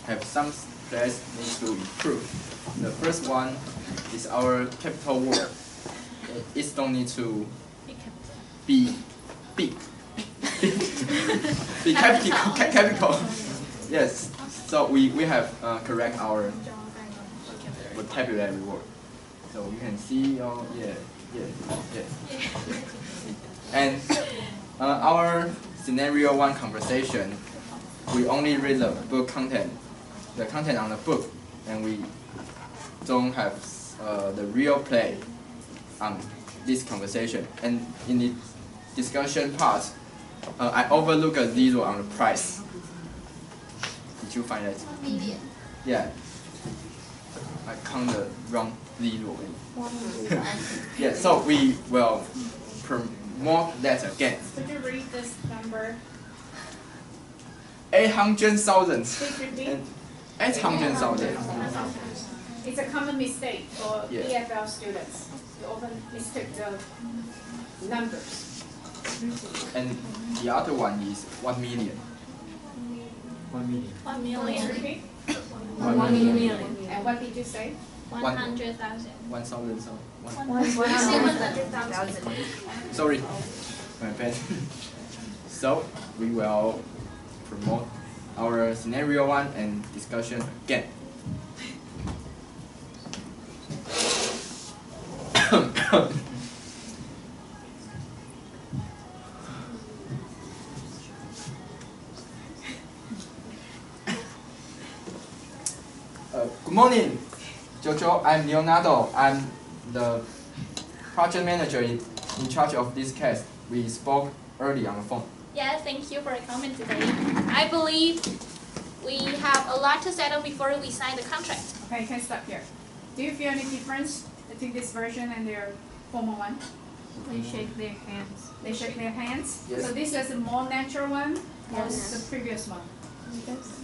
have some place needs to improve. The first one is our capital word. It don't need to be big. Be capital. Yes. So we have correct our vocabulary word. So you can see, yeah. And our scenario 1 conversation, we only read the book content, the content on the book, and we don't have the real play on this conversation. And in the discussion part, I overlook a zero on the price. Did you find it? 1 million. Yeah. I count the wrong zero. Yeah, so we will promote that again. Could you read this number? 800,000. Please repeat. 800,000. It's a common mistake for Yeah. EFL students. You often mistake the numbers. And the other one is 1 million. 1 million. Please repeat. 1 million. And what did you say? 100,000. 1,000. 100,000. Sorry, my bad. So we will promote our scenario 1 and discussion again. Good morning, Jojo. I'm Leonardo. I'm the project manager in charge of this case. We spoke earlier on the phone. Yeah, thank you for coming today. I believe we have a lot to settle before we sign the contract. Okay, you can stop here. Do you feel any difference between this version and their former one? They shake their hands. They shake their hands? Yes. So this is a more natural one or Yes. the previous one?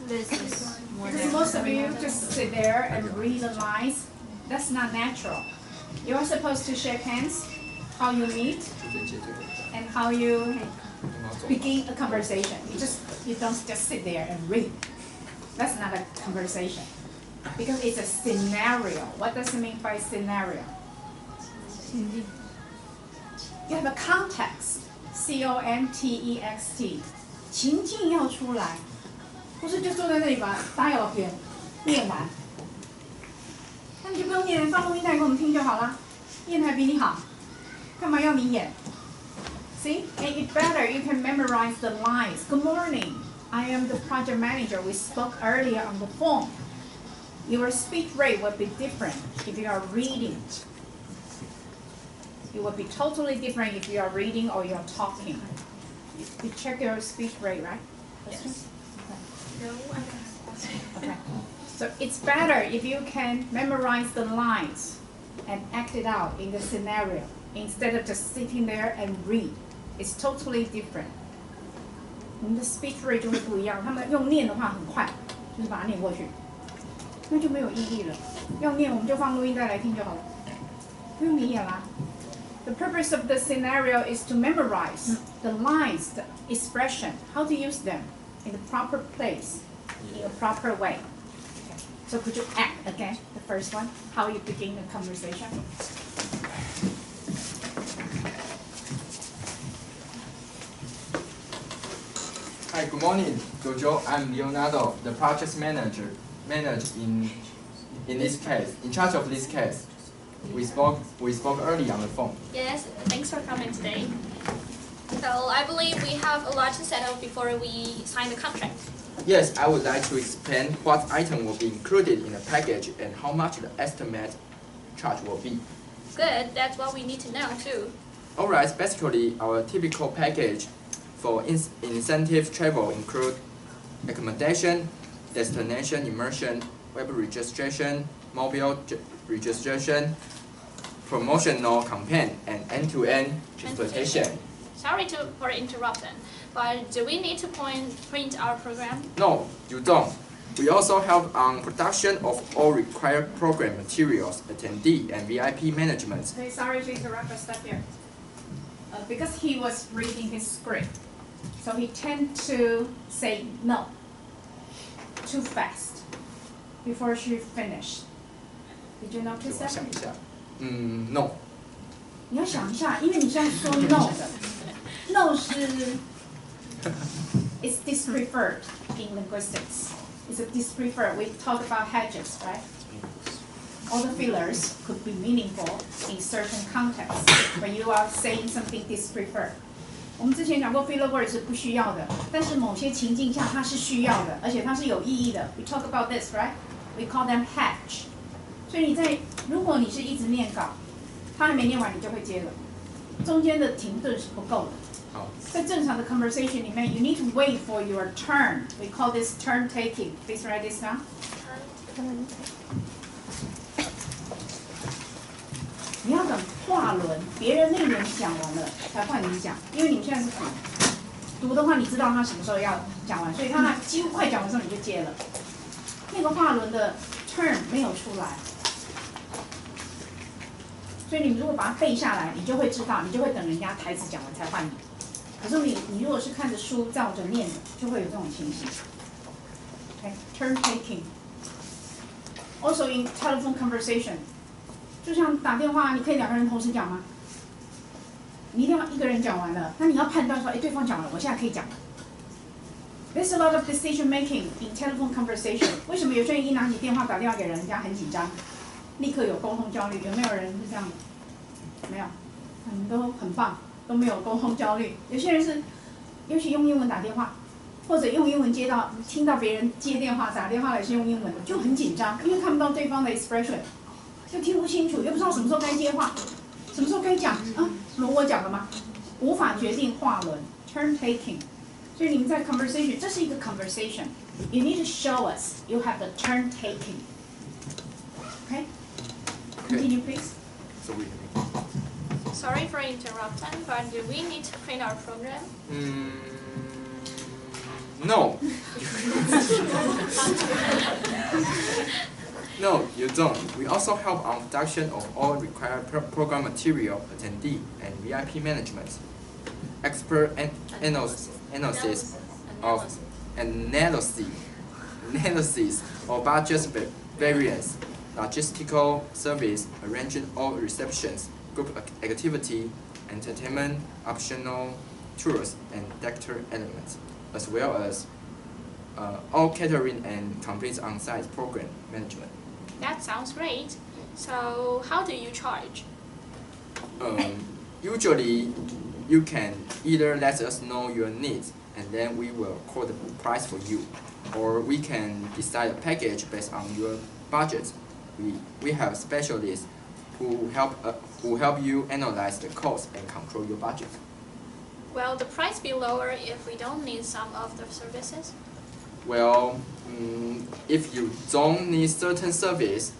This is more Because most of you just sit there and read the lines. That's not natural. You are supposed to shake hands, how you meet, and how you begin a conversation. You don't just sit there and read. That's not a conversation. Because it's a scenario. What does it mean by scenario? You have a context. C-O-N-T-E-X-T. 情境要出来，不是就坐在那里把 dialogue 念完。那你就不用念，放录音带给我们听就好了。念的还比你好，干嘛要你演？ See, and it better you can memorize the lines. Good morning. I am the project manager. We spoke earlier on the phone. Your speech rate will be different if you are reading. It will be totally different if you are reading or you are talking. You check your speech rate, right? Yes. Okay. So it's better if you can memorize the lines and act it out in the scenario instead of just sitting there and read. It's totally different. 我们的 speech rate 就会不一样，他们用念的话很快，就是把它念过去，那就没有意义了。用念我们就放录音带来听就好了，不用你演啦。The purpose of the scenario is to memorize the lines, the expression, how to use them in the proper place, in a proper way. Okay. So could you act again, the first one, how you begin the conversation? Hi, good morning, Jojo. I'm Leonardo, the project manager in this case, in charge of this case. We spoke earlier on the phone. Yes, thanks for coming today. So I believe we have a lot to settle before we sign the contract. Yes, I would like to explain what item will be included in the package and how much the estimate charge will be. Good, that's what we need to know too. Alright, basically our typical package for incentive travel include accommodation, destination immersion, web registration, mobile registration, promotional campaign, and end-to-end transportation. Sorry for interrupting, but do we need to print our program? No, you don't. We also help on production of all required program materials, attendee, and VIP management. Okay, sorry to interrupt, but stop here. Because he was reading his script, so he tend to say no too fast. before she finished. Did you 给 notice 我 that? 想一下。No。你要想一下，因为你现在说 no 的，no 是 it's dispreferred in linguistics. It's a dispreferred. We talk about hedges, right? All the fillers could be meaningful in certain contexts, but you are saying something dispreferred. 我们之前讲过 filler word 是不需要的，但是某些情境下它是需要的，而且它是有意义的。We talk about this, right? We call them hedge. 所以如果你是一直念稿，他还没念完你就会接了，中间的停顿是不够的。好。在正常的 conversation 里面 ，you need to wait for your turn. We call this turn taking. Please write this down. 你要等话轮，别人那轮讲完了才换你讲，因为你们现在是读的话，你知道他什么时候要讲完，所以他几乎快讲完的时候你就接了。那个话轮的 turn 没有出来。所以你如果把它背下来，你就会知道，你就会等人家台词讲完才换你。可是你如果是看着书照着念的，就会有这种情形。Okay, turn taking. Also in telephone conversation, 就像打电话，你可以2个人同时讲吗？你一定要一个人讲完了，那你要判断说，对方讲完了，我现在可以讲了。There's a lot of decision making in telephone conversation. 为什么有些人一拿起电话打电话给人家很紧张？立刻有沟通焦虑，有没有人是这样的？没有，你们都很棒，都没有沟通焦虑。有些人是，尤其用英文打电话，或者用英文听到别人接电话打电话来是用英文，就很紧张，因为看不到对方的 expression， 就听不清楚，又不知道什么时候该接话，什么时候该讲啊？轮我讲了吗？无法决定话轮 turn taking。所以你们在 conversation， 这是一个 conversation。You need to show us you have the turn taking. Okay. Continue, please. Sorry for interrupting, but do we need to print our program? No. No, you don't. We also help on production of all required program material, attendee, and VIP management. Expert analysis of budget variance. Logistical service, arranging all receptions, group activity, entertainment, optional tours, and decor elements, as well as all catering and complete on-site program management. That sounds great. So how do you charge? Usually, you can either let us know your needs, and then we will quote the price for you, or we can decide a package based on your budget. We have specialists who help you analyze the cost and control your budget. Will the price be lower if we don't need some of the services? Well, if you don't need certain service,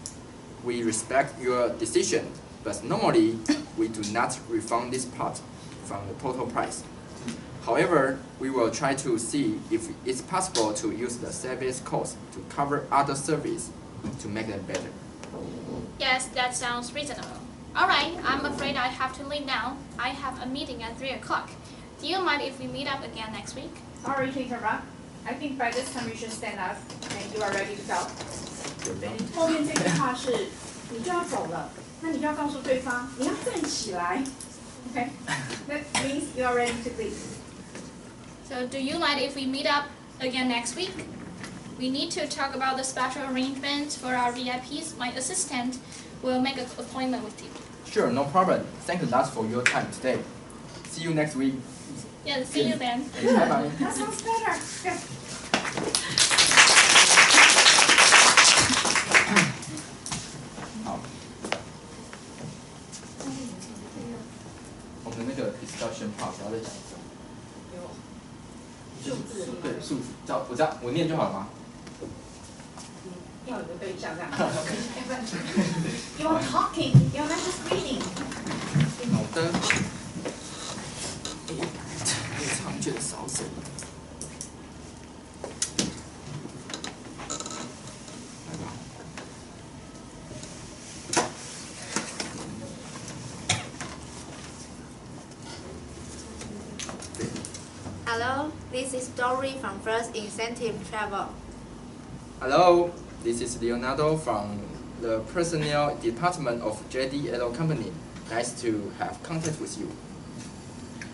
we respect your decision, but normally we do not refund this part from the total price. However, we will try to see if it's possible to use the service cost to cover other services to make them better. Yes, that sounds reasonable. Alright, I'm afraid I have to leave now. I have a meeting at 3 o'clock. Do you mind if we meet up again next week? Sorry to interrupt. I think by this time you should stand up and you are ready to go. 后面这句话是你就要走了，那你就要告诉对方你要站起来。Okay, that means you are ready to leave. So do you mind if we meet up again next week? We need to talk about the special arrangements for our VIPs. My assistant will make an appointment with you. Sure, no problem. Thank you lots for your time today. See you next week. Yeah, see you then. Bye bye. That sounds better. Good. 好，我们的那个 discussion part 不要再讲一次。数字对数字，我念就好了吗？要有个对象这样。You're talking, you're not just reading. 好的。长卷扫帚。来吧。Hello, this is Dory from First Incentive Travel. Hello, This is Leonardo from the personnel department of JDL Company. Nice to have contact with you.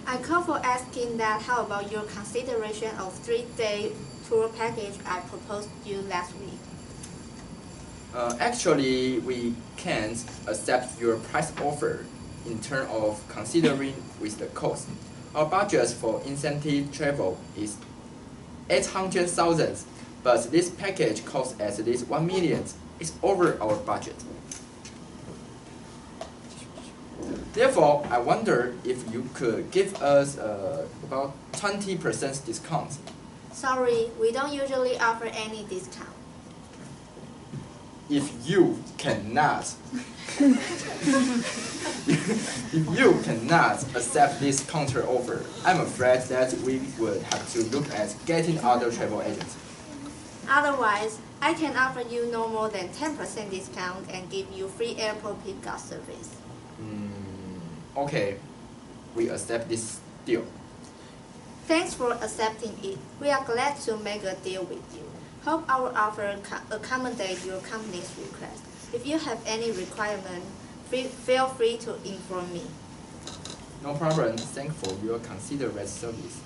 I call for asking that how about your consideration of 3-day tour package I proposed you last week? Actually, we can't accept your price offer in terms of considering with the cost. Our budget for incentive travel is 800,000, but this package costs at least 1 million. It's over our budget. Therefore, I wonder if you could give us about 20% discount. Sorry, we don't usually offer any discount. If you cannot, if you cannot accept this counter offer, I'm afraid that we would have to look at getting other travel agents. Otherwise, I can offer you no more than 10% discount and give you free airport pickup service. Okay, we accept this deal. Thanks for accepting it. We are glad to make a deal with you. Hope our offer accommodates your company's request. If you have any requirement, feel free to inform me. No problem. Thanks for your considerate service.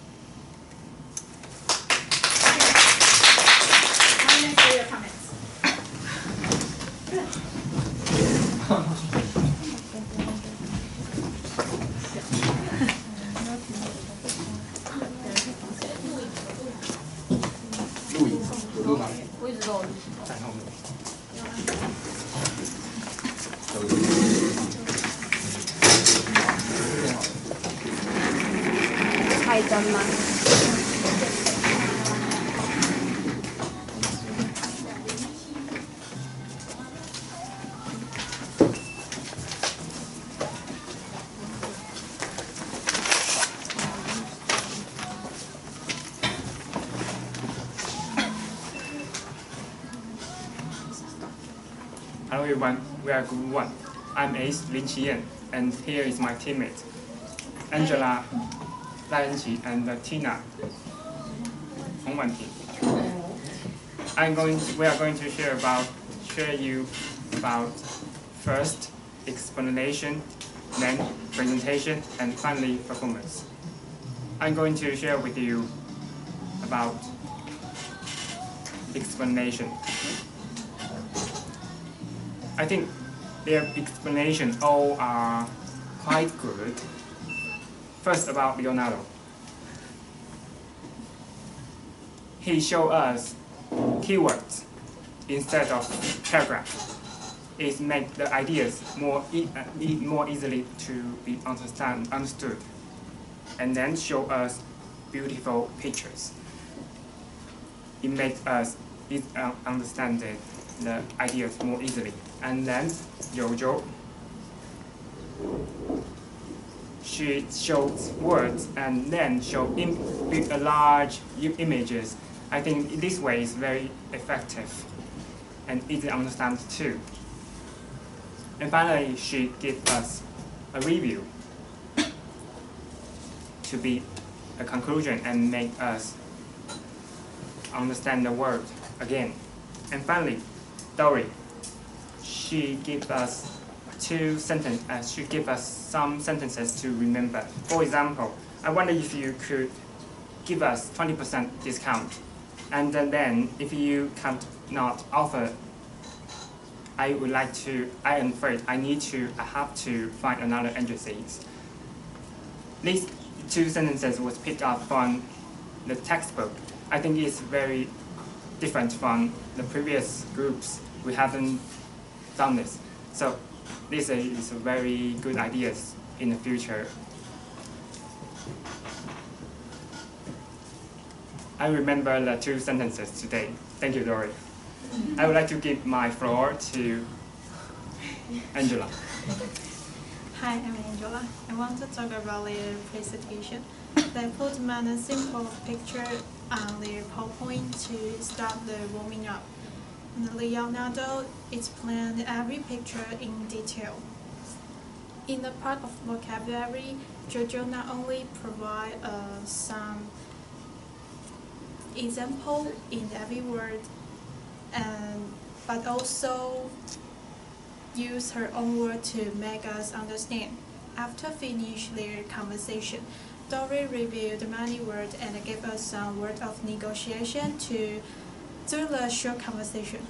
Comments for your comments. 录影有录吗？我一直都有录。在后面。开灯吗？Hello everyone, we are Group 1. I'm Ace Liang, and here is my teammate, Angela, Liang, and Tina, We are going to share you about first explanation, then presentation, and finally performance. I'm going to share with you about explanation. I think their explanations all are quite good. First about Leonardo. He showed us keywords instead of paragraphs. It makes the ideas more easily to be understood. And then show us beautiful pictures. It makes us understand the ideas more easily. And then Jojo, she shows words and then show large images. I think this way is very effective and easy to understand too. And finally, she gives us a review to be a conclusion and make us understand the word again. And finally, Dory. She gives us some sentences to remember. For example, I wonder if you could give us 20% discount, and then if you cannot offer, I am afraid I have to find another agency. These two sentences was picked up from the textbook. I think it's very different from the previous groups. We haven't done this. So this is a very good idea in the future. I remember the two sentences today. Thank you, Dory. I would like to give my floor to Angela. Hi, I'm Angela. I want to talk about their presentation. They put a simple picture on their PowerPoint to start the warming up. And Leonardo explained every picture in detail. In the part of vocabulary, Jojo not only provide some example in every word, and but also use her own word to make us understand. After finish their conversation, Dory reviewed many words and gave us some word of negotiation to do the short conversation.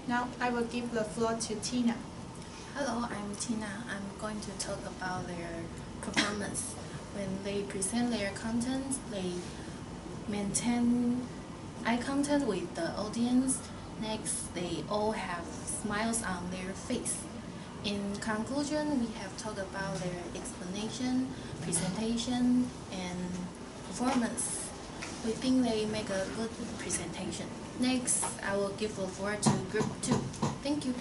Now I will give the floor to Tina. Hello, I'm Tina. I'm going to talk about their performance. When they present their content, they maintain eye contact with the audience. Next, they all have smiles on their face. In conclusion, we have talked about their explanation, presentation, and performance. We think they make a good presentation. Next, I will give the floor to Group 2. Thank you.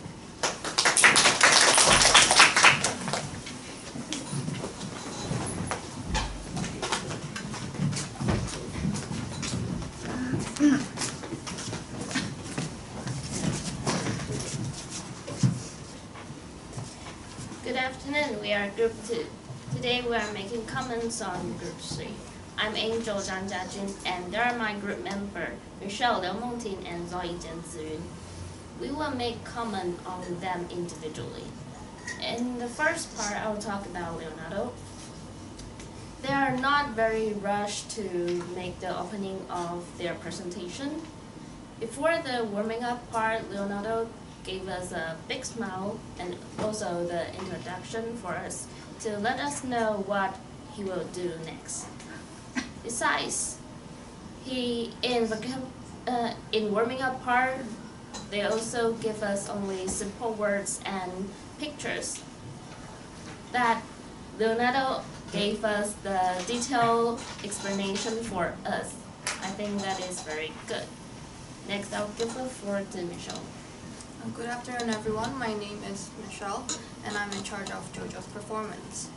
Good afternoon, we are Group 2. Today we are making comments on Group 3. I'm Angel Zhang Jiajun and they are my group members, Michelle Liu Mengting and Zoe Jian Ziyun. We will make comment on them individually. In the first part, I will talk about Leonardo. They are not very rushed to make the opening of their presentation. Before the warming up part, Leonardo gave us a big smile and also the introduction for us to let us know what he will do next. Besides, in warming up part, they also give us only simple words and pictures. That Leonardo gave us the detailed explanation for us. I think that is very good. Next, I'll give the floor to Michelle. Good afternoon, everyone. My name is Michelle, and I'm in charge of JoJo's performance.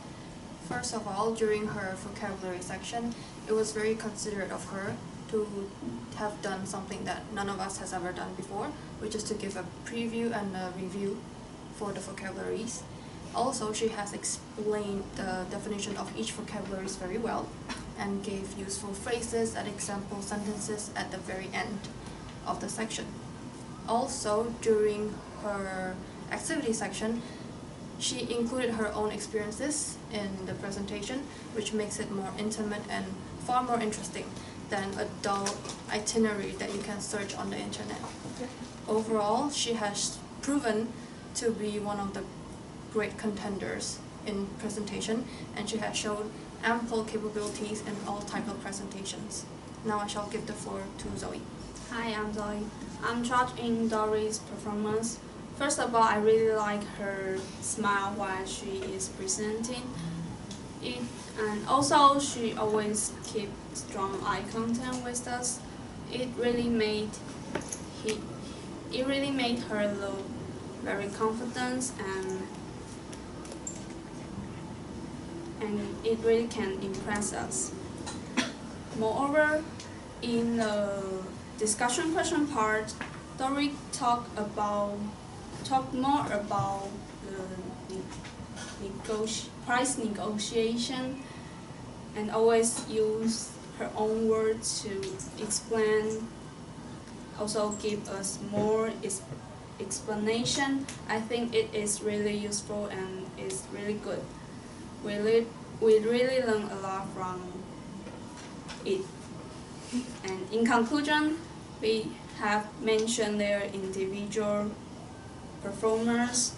First of all, during her vocabulary section, it was very considerate of her to have done something that none of us has ever done before, which is to give a preview and a review for the vocabularies. Also, she has explained the definition of each vocabularies very well and gave useful phrases and example sentences at the very end of the section. Also, during her activity section, she included her own experiences in the presentation, which makes it more intimate and far more interesting than a dull itinerary that you can search on the internet. Overall, she has proven to be one of the great contenders in presentation, and she has shown ample capabilities in all types of presentations. Now I shall give the floor to Zoe. Hi, I'm Zoe. I'm charged in Dory's performance. First of all, I really like her smile while she is presenting it, and also she always keep strong eye contact with us. It really made her look very confident, and it really can impress us. Moreover, in the discussion question part, Dory talked more about the price negotiation, and always use her own words to explain, also give us more explanation. I think it is really useful and is really good. We really learn a lot from it. And in conclusion, we have mentioned their individual performers,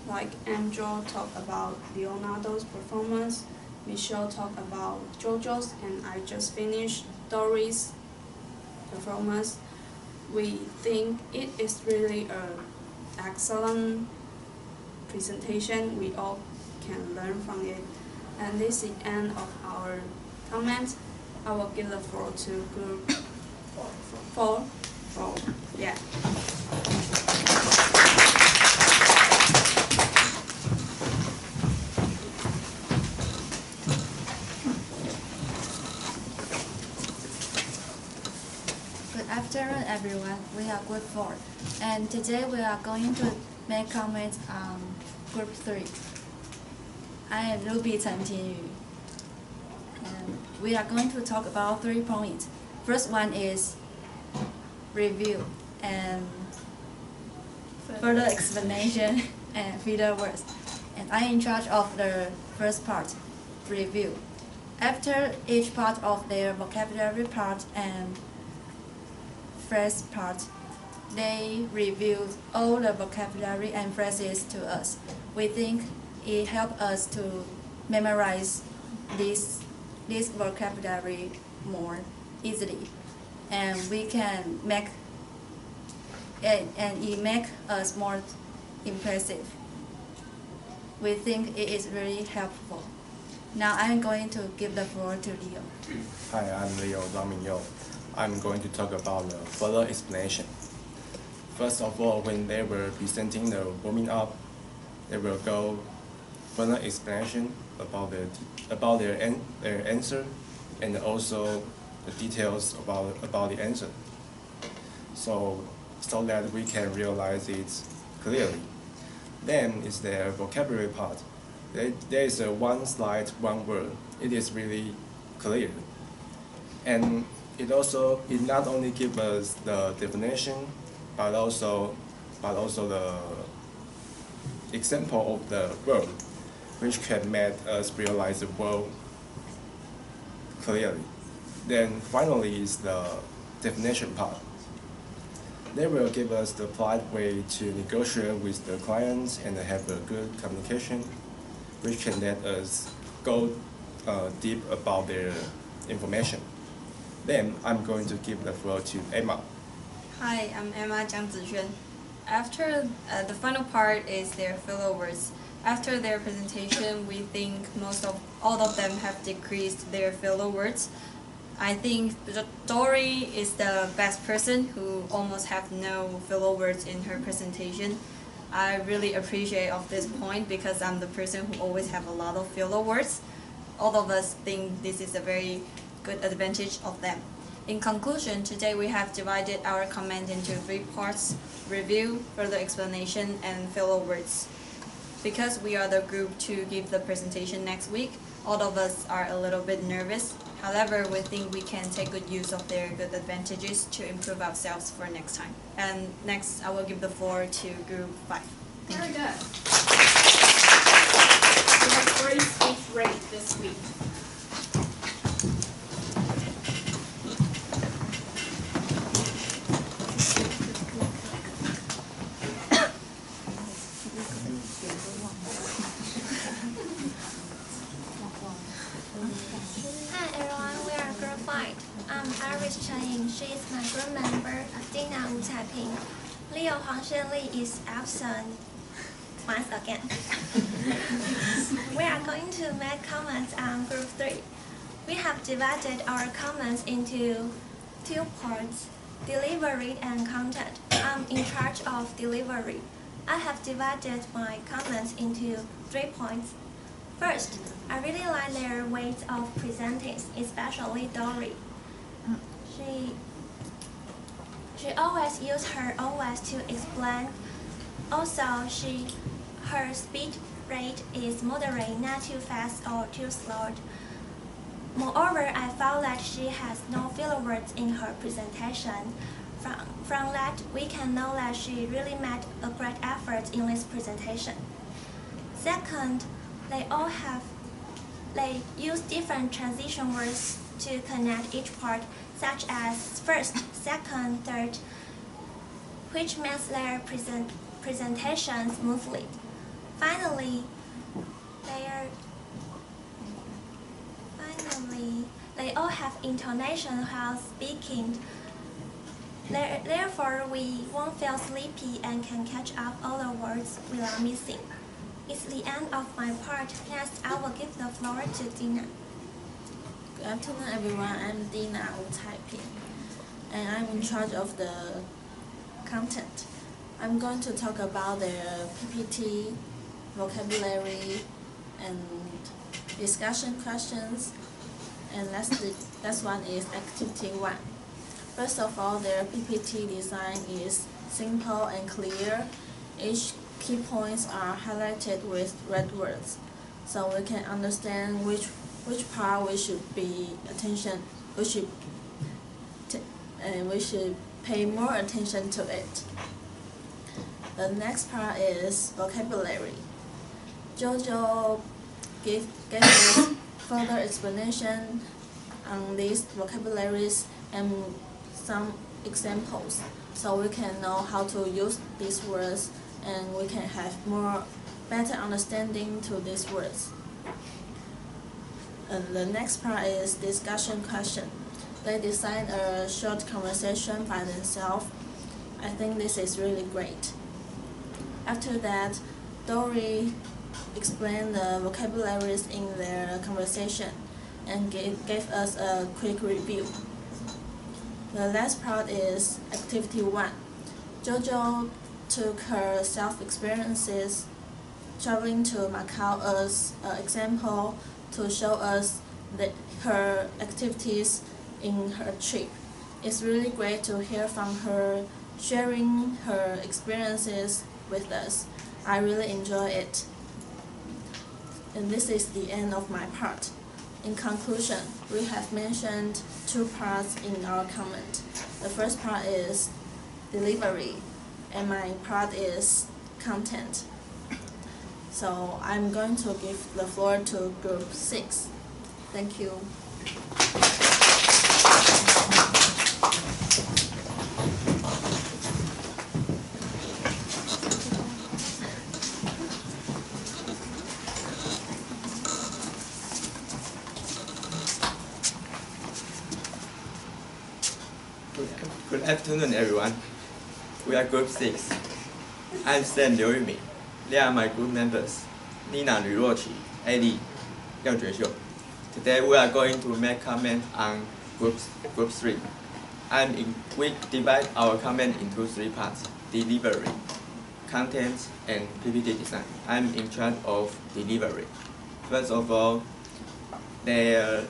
like Angel talked about Leonardo's performance, Michelle talked about JoJo's, and I just finished Dory's performance. We think it is really an excellent presentation. We all can learn from it. And this is the end of our comments. I will give the floor to Group 4. Yeah. Good afternoon, everyone. We are Group 4, and today we are going to make comments on Group 3. I am Ruby Chen Tianyu, and we are going to talk about 3 points. First one is review, and further explanation and filler words. And I'm in charge of the first part, review. After each part of their vocabulary part and phrase part, they review all the vocabulary and phrases to us. We think it helps us to memorize this vocabulary more easily, and we can make it, and it make us more impressive. We think it is really helpful. Now I'm going to give the floor to Leo. Hi, I'm Leo Raminyo. I'm going to talk about the further explanation. First of all, when they were presenting the warming up, they will go further explanation about their answer, and also the details about the answer, so that we can realize it clearly. Then is their vocabulary part. There is a one slide, one word. It is really clear, and it not only gives us the definition, but also the example of the word, which can make us realize the word clearly. Then finally is the definition part. They will give us the polite way to negotiate with the clients and have a good communication, which can let us go deep about their information. Then I'm going to give the floor to Emma. Hi, I'm Emma Jiang Zixuan. After the final part is their filler words. After their presentation, we think all of them have decreased their filler words. I think Dory is the best person who almost have no filler words in her presentation. I really appreciate of this point because I'm the person who always have a lot of filler words. All of us think this is a very good advantage of them. In conclusion, today we have divided our comment into 3 parts: review, further explanation, and filler words. Because we are the group to give the presentation next week, all of us are a little bit nervous. However, we think we can take good use of their good advantages to improve ourselves for next time. And next, I will give the floor to group 5. Very good. We have 3 speech rate this week. Hi everyone, we are group 5. I'm Iris Tsailing. She is my group member, Dina Wu Taiping. Leo Huang Shenli is absent once again. We are going to make comments on group 3. We have divided our comments into 2 parts, delivery and content. I'm in charge of delivery. I have divided my comments into 3 points. First, I really like their ways of presenting, especially Dory. She always uses her own words to explain. Also, her speech rate is moderate, not too fast or too slow. Moreover, I found that she has no filler words in her presentation. From that, we can know that she really made a great effort in this presentation. Second, they use different transition words to connect each part, such as first, second, third, which makes their presentation smoothly. Finally, they all have intonation while speaking. Therefore, we won't feel sleepy and can catch up all the words without missing. It's the end of my part. Next, I will give the floor to Dina. Good afternoon, everyone. I'm Dina Wu Taiping, and I'm in charge of the content. I'm going to talk about their PPT, vocabulary, and discussion questions. And last one is activity 1. First of all, their PPT design is simple and clear. Each key points are highlighted with red words, so we can understand which part we should pay attention. We should pay more attention to it. The next part is vocabulary. Jojo gave us further explanation on these vocabularies and some examples, so we can know how to use these words and we can have better understanding to these words. And the next part is discussion question. They design a short conversation by themselves. I think this is really great. After that, Dory explained the vocabularies in their conversation and gave us a quick review. The last part is activity 1. Jojo took her self-experiences traveling to Macau as an example to show us her activities in her trip. It's really great to hear from her sharing her experiences with us. I really enjoy it. And this is the end of my part. In conclusion, we have mentioned 2 parts in our comment. The first part is delivery, and my part is content. So I'm going to give the floor to group 6. Thank you. Good afternoon, everyone. We are Group 6. I'm Sam Liu Yumi. They are my group members, Nina Luoqi, Eddie, Liang Juexiu. Today we are going to make comment on Group 3. We divide our comment into 3 parts: delivery, content, and PPT design. I'm in charge of delivery. First of all, their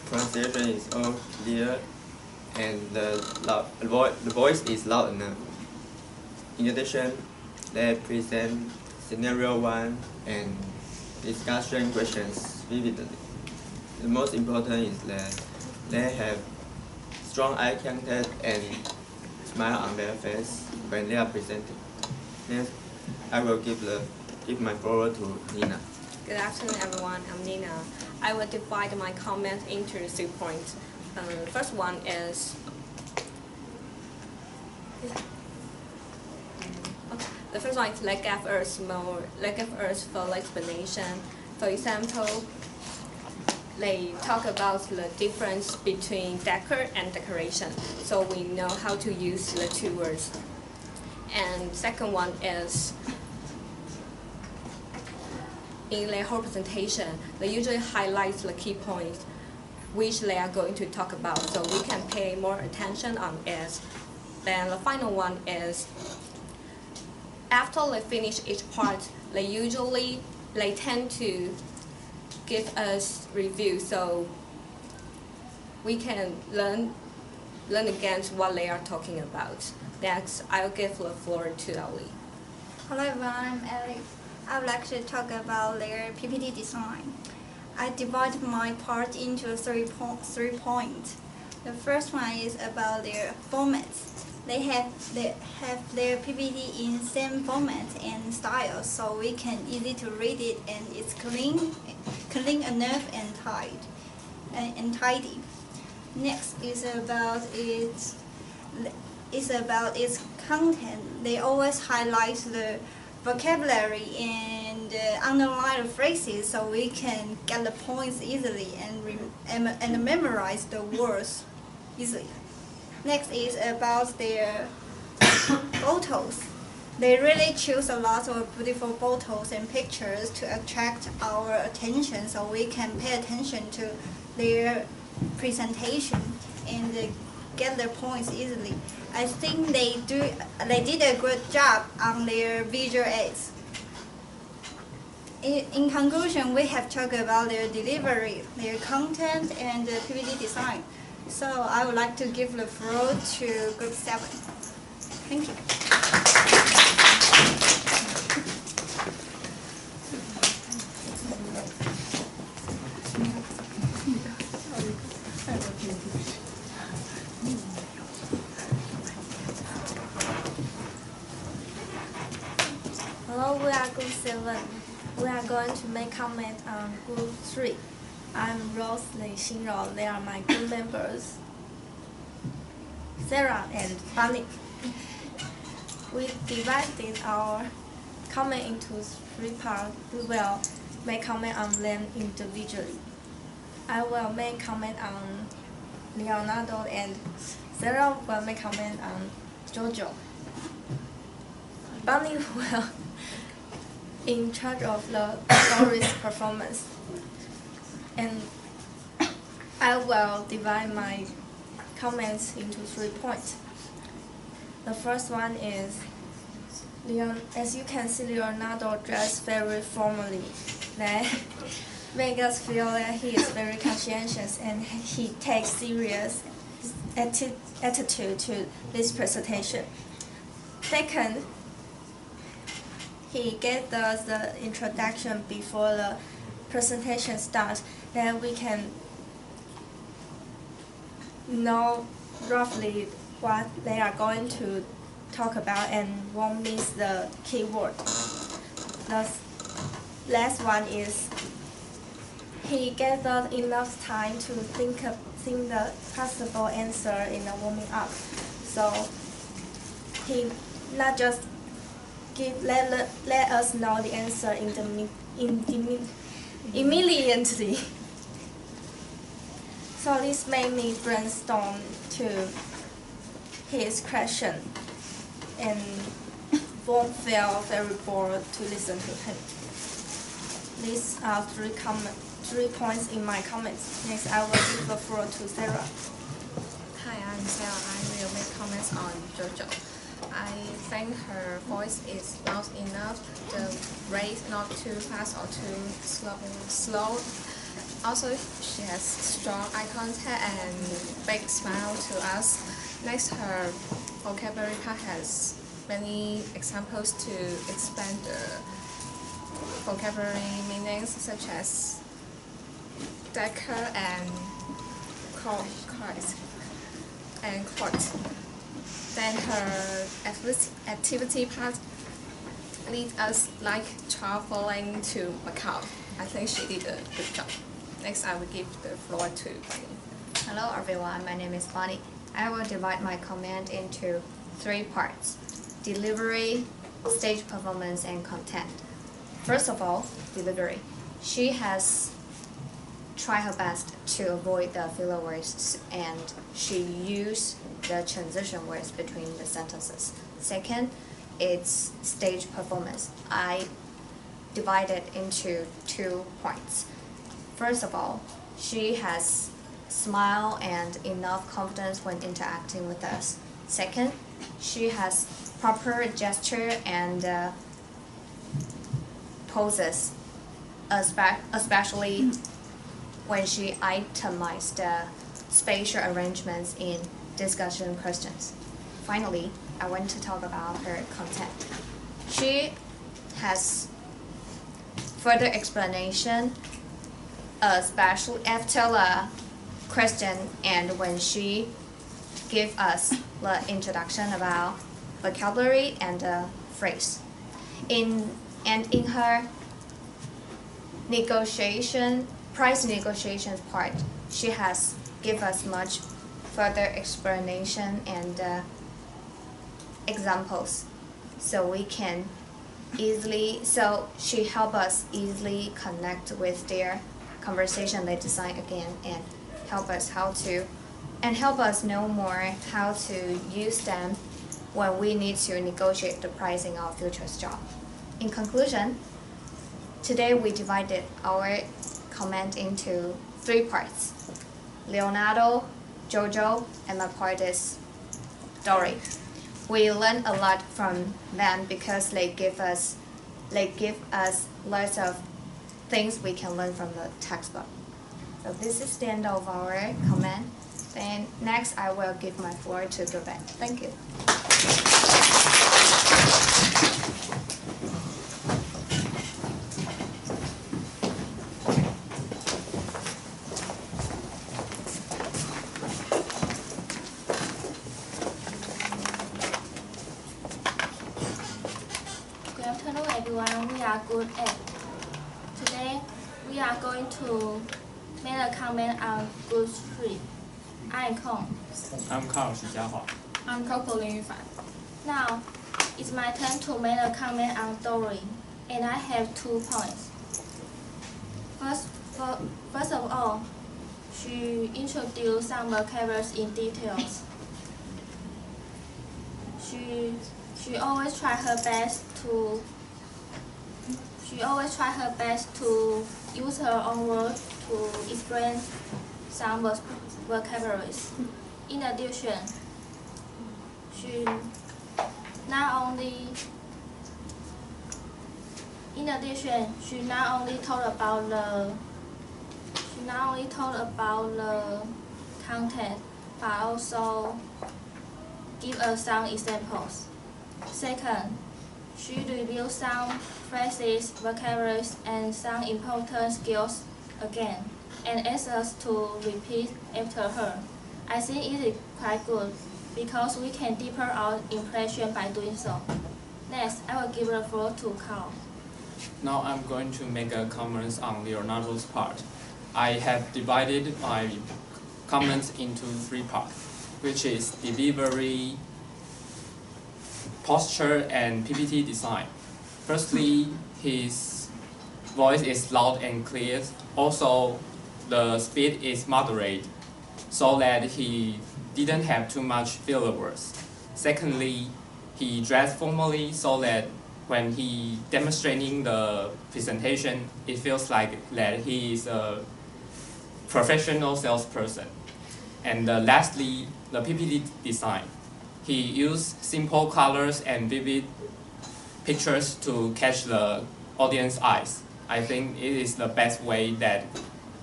pronunciation is all clear, and the voice is loud enough. In addition, they present scenario 1 and discussion questions vividly. The most important is that they have strong eye contact and smile on their face when they are presenting. Next, I will give my floor to Nina. Good afternoon, everyone. I'm Nina. I will divide my comment into 3 points. First one is the first one is they give us full explanation. For example, they talk about the difference between decor and decoration, so we know how to use the 2 words. And second one is in their whole presentation, they usually highlight the key points which they are going to talk about, so we can pay more attention on it. Then the final one is, after they finish each part, they tend to give us review, so we can learn again what they are talking about. Next, I'll give the floor to Ali. Hello everyone, I'm Ellie. I would like to talk about their PPT design. I divide my part into 3 points. The first one is about their formats. They have their PPT in same format and style, so we can easy to read it, and it's clean enough and tidy. Next is about its content. They always highlight the vocabulary and underline the phrases, so we can get the points easily and memorize the words easily. Next is about their photos. They really choose a lot of beautiful photos and pictures to attract our attention, so we can pay attention to their presentation and get their points easily. I think they did a good job on their visual aids. In conclusion, we have talked about their delivery, their content, and the PPT design. So I would like to give the floor to Group 7. Thank you. Hello, we are Group 7. We are going to make comment on Group 3. I'm Rose, Lei, Xinrao. They are my group members, Sarah and Bunny. We divided our comment into 3 parts. We will make comment on them individually. I will make comment on Leonardo and Sarah will make comment on Jojo. Bunny will in charge of the story's performance. And I will divide my comments into 3 points. The first one is, as you can see, Leonardo dressed very formally. That makes us feel that he is very conscientious and he takes serious attitude to this presentation. Second, he gave us the introduction before the presentation starts, that we can know roughly what they are going to talk about and won't miss the keyword. The last one is, he gave us enough time to think the possible answer in the warming up. So he not just let us know the answer immediately. So this made me brainstorm to his question and won't feel very bored to listen to him. These are 3 points in my comments. Next, I will give the floor to Sarah. Hi, I'm Sarah. I will make comments on Jojo. I think her voice is loud enough, the rate not too fast or too slow. Also, she has strong eye contact and big smile to us. Next, her vocabulary part has many examples to explain the vocabulary meanings, such as decker and court. Then her activity part leads us like traveling to Macau. I think she did a good job. Next, I will give the floor to Bunny. Hello everyone, my name is Bunny. I will divide my comment into 3 parts: delivery, stage performance, and content. First of all, delivery. She has tried her best to avoid the filler words and she used the transition words between the sentences. Second, it's stage performance. I divided into 2 points. First of all, she has smile and enough confidence when interacting with us. Second, she has proper gesture and poses, especially when she itemized the spatial arrangements in discussion questions. Finally, I want to talk about her content. She has further explanation, especially after the question and when she gave us the introduction about vocabulary and the phrase. In her price negotiations part, she has given us much further explanation and examples, so she helped us easily connect with their conversation they design again and help us know more how to use them when we need to negotiate the pricing of future job. In conclusion, today we divided our comment into 3 parts: Leonardo, Jojo, and my part is Dory. We learned a lot from them because they give us lots of things we can learn from the textbook. So this is the end of our comment. Then next I will give my floor to Gobet. Thank you. Good afternoon, everyone. We are Group 8. Today, we are going to make a comment on Group 3. I'm Kong. I'm Carl Xu Jiahua. I'm Coco Lin Yufan. Now, it's my turn to make a comment on Dory, and I have 2 points. First of all, she introduced some vocabularies in details. She always try her best to use her own words to explain some vocabularies. In addition, she not only told about the content, but also give us some examples. Second, she reviewed some phrases, vocabularies, and some important skills again, and asked us to repeat after her. I think it is quite good, because we can deepen our impression by doing so. Next, I will give the floor to Carl. Now I'm going to make a comment on Leonardo's part. I have divided my comments into 3 parts, which is delivery, posture, and PPT design. Firstly, his voice is loud and clear. Also, the speed is moderate, so that he didn't have too much filler words. Secondly, he dressed formally so that when he demonstrating the presentation, it feels like that he is a professional salesperson. And lastly, the PPT design. He used simple colors and vivid pictures to catch the audience eyes. I think it is the best way that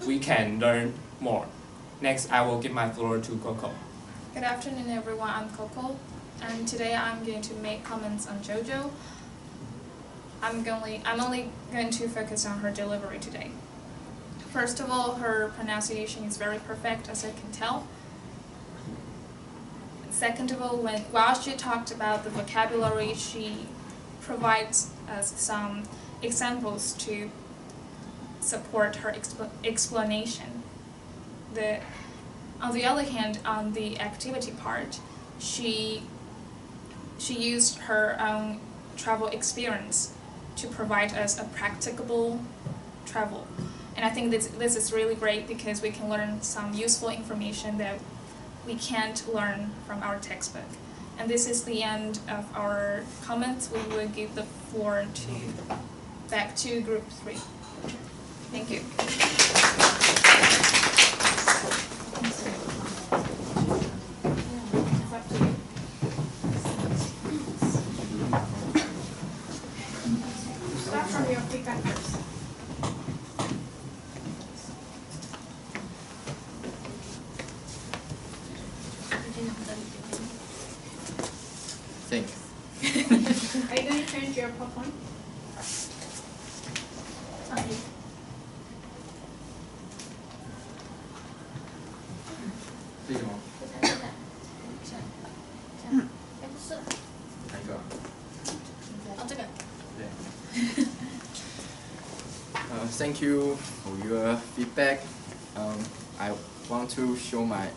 we can learn more. Next, I will give my floor to Coco. Good afternoon, everyone. I'm Coco, and today I'm going to make comments on JoJo. I'm only going to focus on her delivery today. First of all, her pronunciation is very perfect, as I can tell. Second of all, while she talked about the vocabulary, she provides us some examples to support her explanation. On the other hand, on the activity part, she used her own travel experience to provide us a practicable travel. And I think this is really great, because we can learn some useful information that we can't learn from our textbook. And this is the end of our comments. We will give the floor back to Group 3. Thank you. Start from your feedback first. Thanks. Are you going to change your PowerPoint? 这个吗？哪一个？哦，这个。对。Thank you for your feedback. I want to show my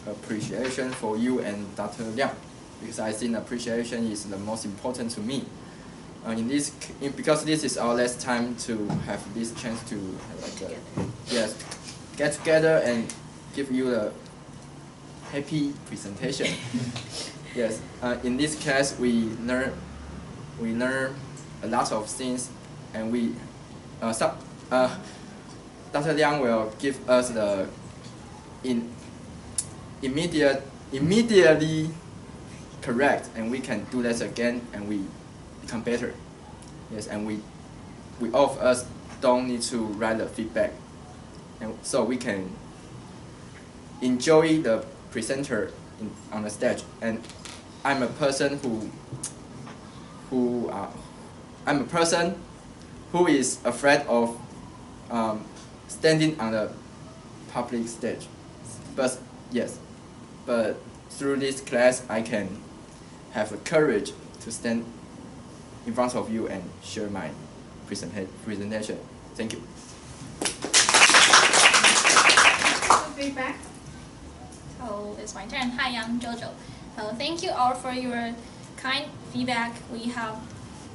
appreciation for you and Dr. Liang, because I think appreciation is the most important to me. Because this is our last time to have this chance to get together and give you a happy presentation. Yes, in this class we learn a lot of things, and Dr. Liang will give us the immediately correct, and we can do that again, and we become better. Yes, and we all of us don't need to write the feedback, and so we can enjoy the presenter on the stage. And I'm a person who is afraid of standing on the public stage. But through this class, I can have the courage to stand in front of you and share my presentation. Thank you. Feedback. So it's my turn. Hi, I'm Jojo. Thank you all for your kind feedback. We have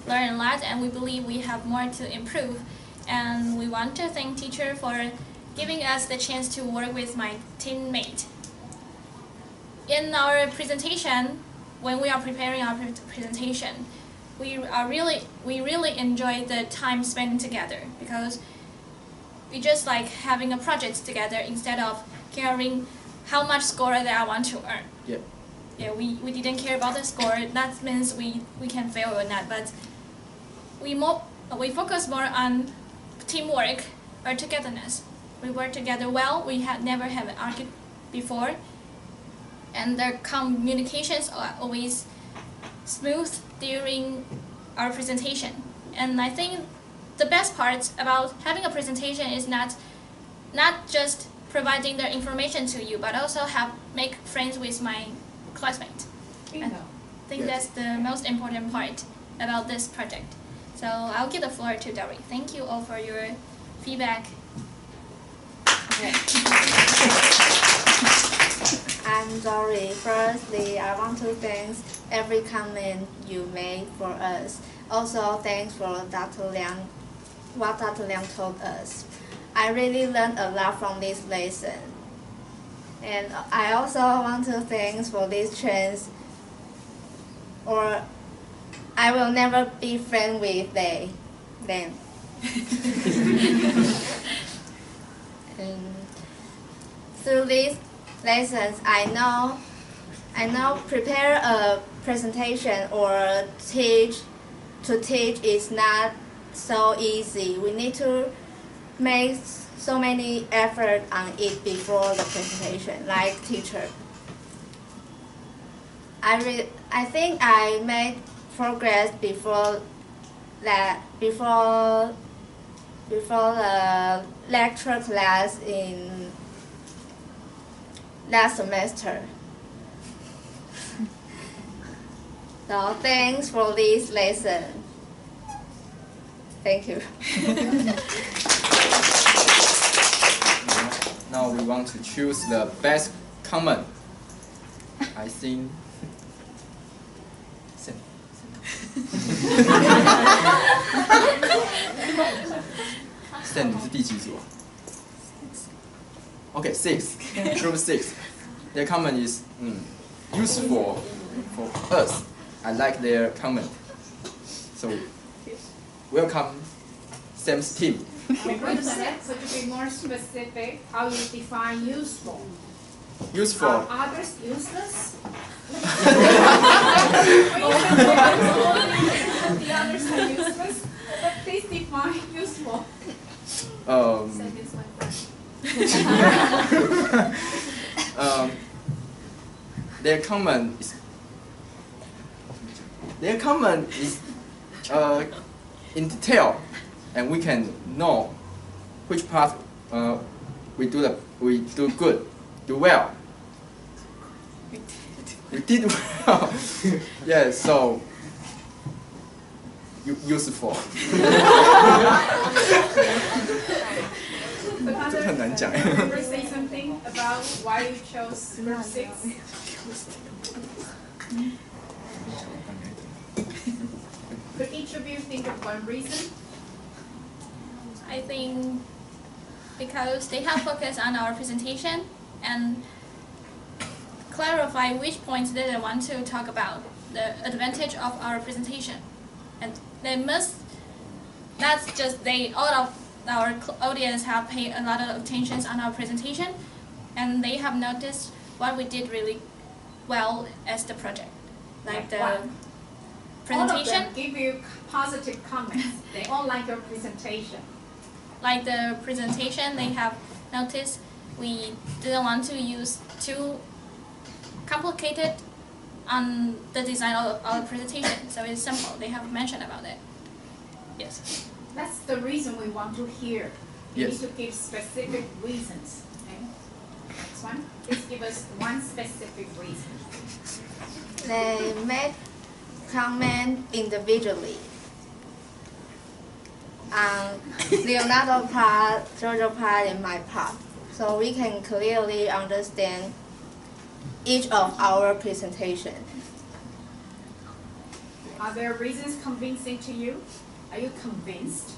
learned a lot and we believe we have more to improve. And we want to thank teacher for giving us the chance to work with my teammate. In our presentation, when we are preparing our presentation, we really enjoy the time spent together because we just like having a project together instead of caring how much score that I want to earn. Yeah. Yeah, we didn't care about the score. That means we can fail or not. But we focus more on teamwork or togetherness. We work together well. We have never have argued before, and the communications are always smooth during our presentation. And I think the best part about having a presentation is not just providing the information to you, but also make friends with my classmates. I think that's the most important part about this project. So I'll give the floor to Dory. Thank you all for your feedback. I'm Dory. Firstly, I want to thank every comment you made for us. Also, thanks for Dr. Liang, what Dr. Liang told us. I really learned a lot from this lesson. And I also want to thank for this chance, or I will never be friends with them. And through these lessons, I know prepare a presentation or teach is not so easy. We need to make so many effort on it before the presentation, like teacher. I think I made progress before the lecture class in last semester. So thanks for this lesson. Thank you. Now we want to choose the best comment. I think. Stan, 你是第几组 ？Okay, 6. Group 6. Their comment is useful for us. I like their comment. So, welcome Sam's team. Could you be more specific how you define useful? Useful. Are others useless? The others are useless, but please define useful. Their comment is in detail, and we can know which part we do good, do well. We did well. Yeah, so useful. 这很难讲。Can you say something about why you chose group 6? Could each of you think of one reason? I think because they have focused on our presentation and clarify which points they want to talk about, the advantage of our presentation. And that's just all of our audience have paid a lot of attention on our presentation, and they have noticed what we did really well as the project. Like the presentation. All of them give you positive comments. They all like your presentation. Like the presentation, they have noticed we didn't want to use too complicated on the design of our presentation, so it's simple. They have mentioned about it. Yes. That's the reason we want to hear. You Yes. need to give specific reasons. Okay? Next one. Please give us one specific reason. They made comment individually. Leonardo part, Jojo part, and my part, so we can clearly understand each of our presentation. Are there reasons convincing to you? Are you convinced?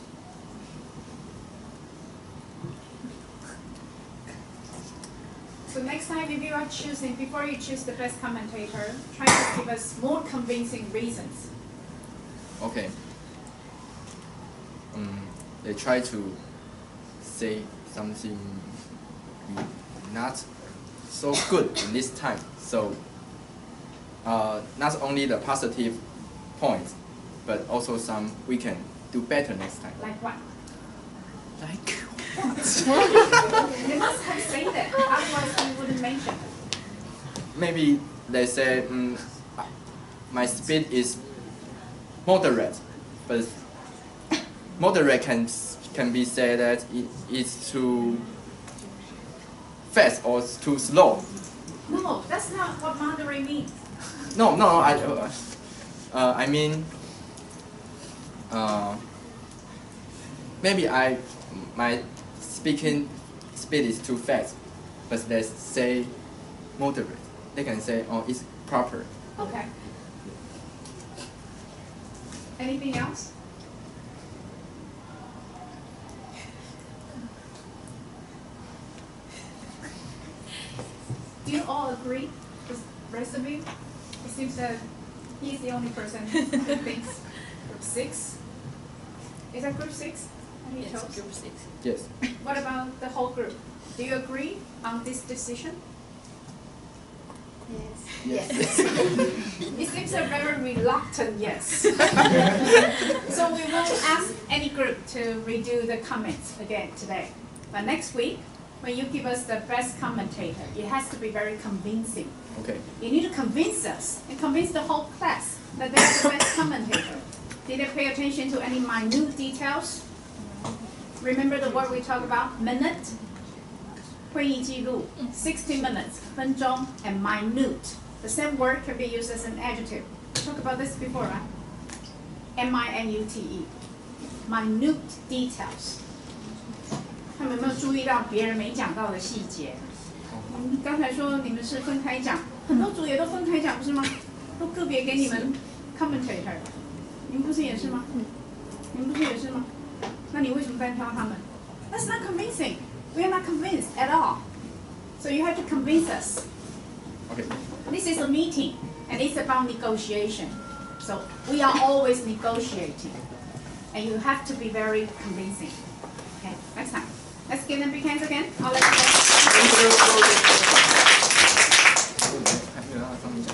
So next time if you are choosing, before you choose the best commentator, try to give us more convincing reasons. Okay. They try to say something not so good in this time. So not only the positive points, but also some we can do better next time. Like what? Like what? You must have said that, otherwise you wouldn't mention it. Maybe they say my speed is moderate, but moderate can be said that it's too fast or too slow. No, that's not what moderate means. No, I mean, maybe my speaking speed is too fast, but they say moderate. They can say, oh, it's proper. Okay. Anything else? Do you all agree with the rest of you? It seems that he's the only person who thinks group 6. Is that group 6? Yes, group 6. Yes. What about the whole group? Do you agree on this decision? Yes. Yes. It seems a very reluctant yes. So we won't ask any group to redo the comments again today. But next week, when you give us the best commentator, it has to be very convincing. Okay. You need to convince us and convince the whole class that they're the best commentator. Did they pay attention to any minute details? Remember the word we talked about? Minute? 会议记录, 60 minutes, 分钟, and minute. The same word can be used as an adjective. We talked about this before, right? M-I-N-U-T-E. Minute details. 他们有没有注意到别人没讲到的细节？刚才说你们是分开讲，很多组也都分开讲，不是吗？都个别给你们 commentator。你们不是也是吗？你们不是也是吗？那你为什么单挑他们？ That's not convincing. We are not convinced at all. So you have to convince us. Okay. This is a meeting, and it's about negotiation. So we are always negotiating, and you have to be very convincing. Okay, next time. Let's give them big hands again. I'll let you go.